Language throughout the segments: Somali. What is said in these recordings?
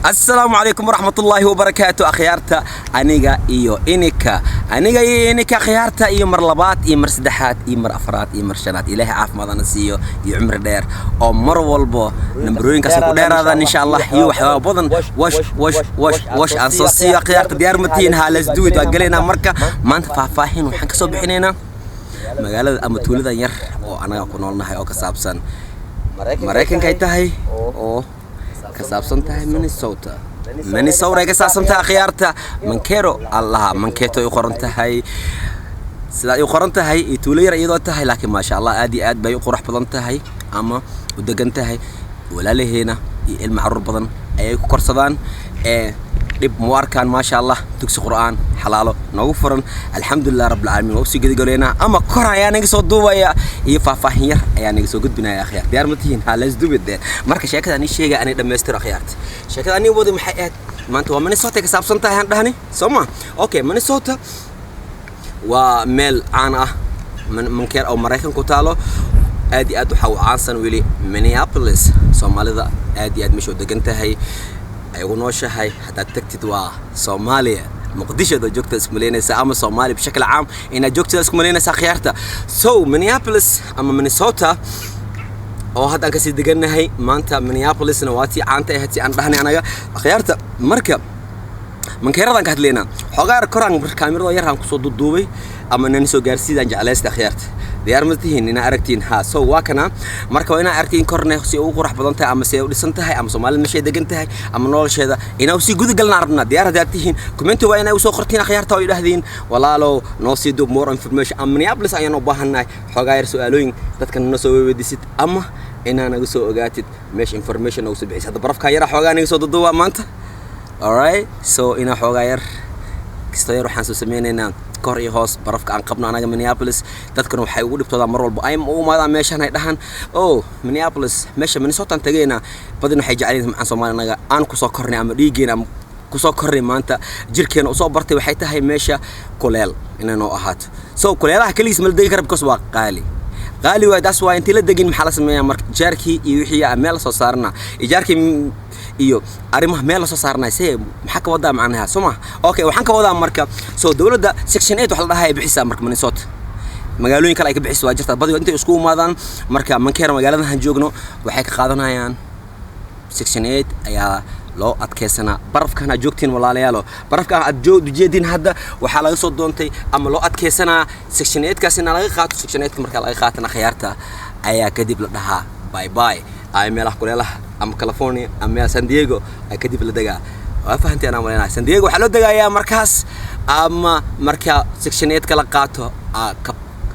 السلام عليكم ورحمة الله وبركاته أخيارتا أنيقا إنيكا خيارتا إيو مرلبات إيو مرسدحات إيو مرأفرات إيو مرشانات إلهي عاف ماذا نسيو إيو عمر دير أو مر والبو نمبروين كسوكو دير هذا إن شاء الله إيو وحيوه بوضن وش أنصوصيو أخيارتا ديار متين هالس دويت وقالينا مركا ما أنت فاهين وحن كسو بحنينا مقالة أما تولدا ير أو أنا أكون نولناهي أو كسابسان مريكن كايتاهي أو كسابسان تاهي مينيسوتا كسابسان خيارتا منكيرو الله منكيتو يقرنتاهي سلا يقرنتاهي تولير ايدو تاهي لكن ما شاء الله ادي اد باي قرح بدنتاهي اما ودغنتاهي ولا لهينا المعرور بدن اي ku korsadaan dib muarkan ma sha Allah dugsi quraan xalaalo nagu furan alxamdulillah rabbil alamin oo si gadigoleena ama kor ayaa naga soo duubaya iyo faahfaahin yar ayaa naga soo gudbinaya akhiyaar diyaar ma tihiin halas dubide marka sheekada ani sheega ani dhameystir akhiyaarta sheekada ani wadi maxay aad maanta waa Minnesota ka saabsan tahay dhahani Soma okay Minnesota waa meel aan ah mankeer oo Mareykan ku taalo aad iyo aad waxa uu caansan wili Minneapolis Soomaalida aad iyo aad meesha degan tahay أيوة نوشة حتى تكتد وصوماليا مقدشة دا جوكتا اسمولينا أما صومالي بشكل عام إن جوكتا اسمولينا خيارتا مينيابوليس أما مينيسوتا أو هذا أنك سيدقنا هاي مانتا مينيابوليس نواتي عانتا هاتي عن بحني أنا خيارتا مركب من كيرا كهد لينا حقار كران بالكاميرا يرهم كصوت الدوبي أما ننسو جارسي دنج على استخيارت ديار متهين إن أركتين ها سو واكنا مركب إن أركتين كورنه سي أو قرح بدنتها أما سي ودسنتها أما سومال المشي دقنتها أما نول شيء ذا إن أو سي جود قلنا ربنا ديار دارتين كومنتوا وين أو سو خرتين خيارتها ويلهدين ولا لو نوصي دوب مور إنفورميشن أما نيابلس أيان وباهنا حقار سؤالين تذكر نسو وديست أما إن أنا جسوا قاتت مش إنفورميشن أو سبعيس هذا برف كايرة حقار نجسوا ضدوا ما أنت alright so ina xogaayar kastoo waxaan soo sameeynaa kor iyo hoos barafka aan qabno anaga Minneapolis dadkana waxay ugu dhibtooda mar walba ay u maada meeshan ay dhahan Minneapolis meesha Minnesota tageena badan waxay jeceliin macaan Soomaaliga aan ku soo kornay ama dhiigeena ku soo kornay maanta jirkeena u soo bartay waxay tahay meesha kuleel inaan oo ahaato so kuleelaha kaliis mal deeg karabkas waa qaali waa daas waa intii la degin maxaa la sameeyaa marka jaarkii iyo wixii meel soo saarna jaarkii iyo arimaha meel soo saarnay see maxaa ka wada macnaha Soma okay waxaan ka wadaa marka soo dawladda section 8 waxa la dhahay bixisa marka Minnesota magaalooyin kale ay ka bixiso waa jirta badiyo intay isku imaadaan marka mankeer magaalada aan joogno waxay ka qaadanayaan section 8 ayaa loo adkeysana barafkana joogtiin walaalayaalo barafka aad jeedin hadda waxa laga soo doontay ama loo adkeysana section 8 kaasina laga qaato section 8 marka laga qaatana khiyaarta ayaa kadib la dhahaa bye bye ay meelaha kuleelaha أما كاليفورنيا أما سان دييغو أكيد في الدجاج وافهمتي أنا مرينا سان دييغو حلو الدجاج يا مركز أما مركز سكشنيات كلاقاته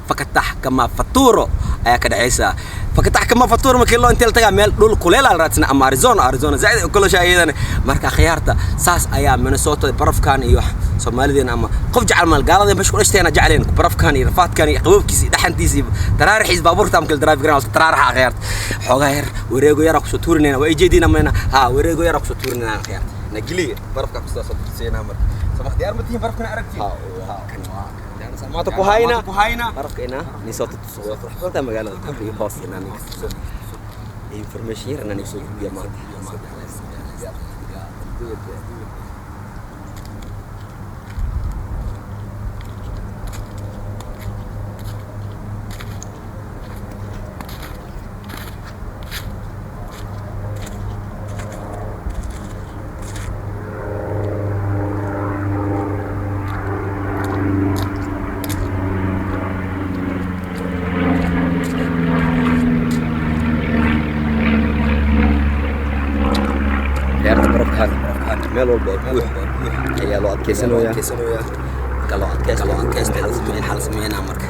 فكتح كما فطورو أيا كده عيسى فكتح كما فطورو مكيلو أنت التجا ميل دول كليل على راتنا أما أريزونا زائد كل شيء إذا مركز خيارته ساس أيام مينيسوتا برف كان يوح سوماليين أما قف جعل مال قال هذا مشكور إيش تينا جعلين برف كان يرفات كان يقوب كيسي دحين تيسي ترارح حيز بابور تام كل درايف جراوس ترارح خيارت حجاير وريجو يرقص تورنينا ويجيدينا منا ها وريجو يرقص تورنينا خيارت نجلي برف كابستا سينا مر سمح ديار متين برف كنا عرفتي ما تكوهاينا برف كنا نسوت تصور فرحت ما قال في باص هنا نكسر information هنا نكسر يا مان ميل والبوح هي لو أتكسنويا كلو أتكسن لازم حال سمينا مرك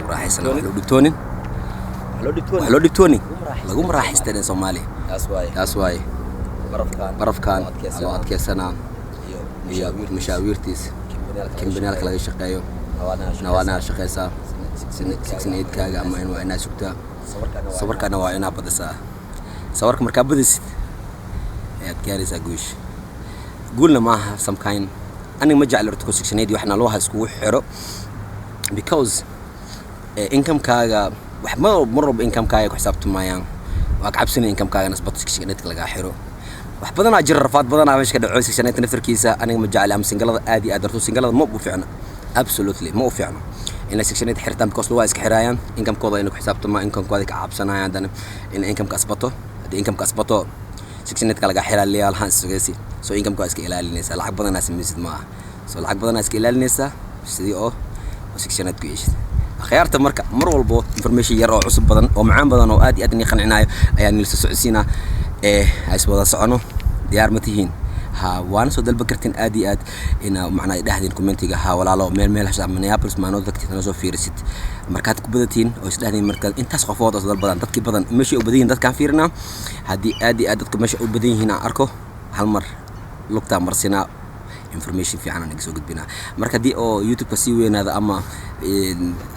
راح يسنو لو دكتوني لقوم راح يستدين سومالي أسواي برف كان لو أتكسنا مشاويرتيس كم بنالك لقي شقايو نوانا شقيسا سكسن إيد كاجا أما إنه أنا شكتا صور كان واينا بدسا صورك مركب بدس كارثة جوش قلنا معها some kind أنا ما جعل رتكو section 8 وإحنا لوها سكو حرق because income كاجا وح ما مرة بإنكم كاجا وحسابته معيان وأكعبسني إنكم كاجا نسبة section 8 لقى حرق wax badan aa jira rafaad badan aa meesha ka dhaco sekshanayta naftarkiisa aniga ma jecel am singalada aad iyo aad darto singalada ma u fiicna absolutely ma u fiicna in sekshanayta xirtaan because waa iska xiraayaan income-kooda inay ku xisaabtama income-kooda ka cabsanayaan dan in income-ka asbato hadii income-ka asbato sekshanayta laga xiraa leeyahay han sugaysi so income-kooda iska ilaalinaysa lacag badan aa samaysid ma so lacag badan aa iska ilaalinaysa sidii oo sekshanayta ku yeeshid خيارته مركا مرولبو information yar oo cusub badan oo macaan badan oo aad iyo aad ni qancinayo ayaan nilsa socodsiina ay wada socono diyaar ma tihiin ha waan soo dalba kartin aad iyo aad ina macnaa dhahdin commentiga ha walaalo meel hashab Minneapolis maano dadkina soo fiirisid markaad ku badatiin oo isdhahdin markaad intaas qofood oo dal badan dadkii badan meesha u badan dadkaan fiirina hadii aad iyo aad dadka meesha u badan yihiin arko hal mar lugta marsina information fiican aan soo gudbina marka di oo YouTube si weenaada ama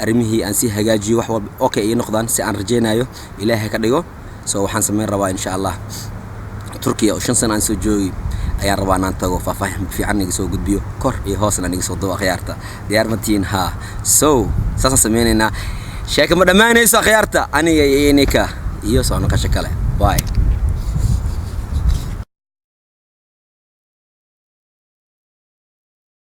arimihi aan si hagaajiyo wax walba okay ay noqdaan si aan rajeenayo ilaahay ka dhigo so waxaan sameyn rabaa insha Allah Turkiya oo 5 sano aan soo joogi ayaan rabaa inaan tago faahfaahin fiican aan soo gudbiyo kor iyo hoosna aan soo doo khiyaarta diyaar ma tiin ha so saasa sameynayna sheeka ma dhamaanayso khiyaarta aniga iyo inika iyo soo noqosho kale bye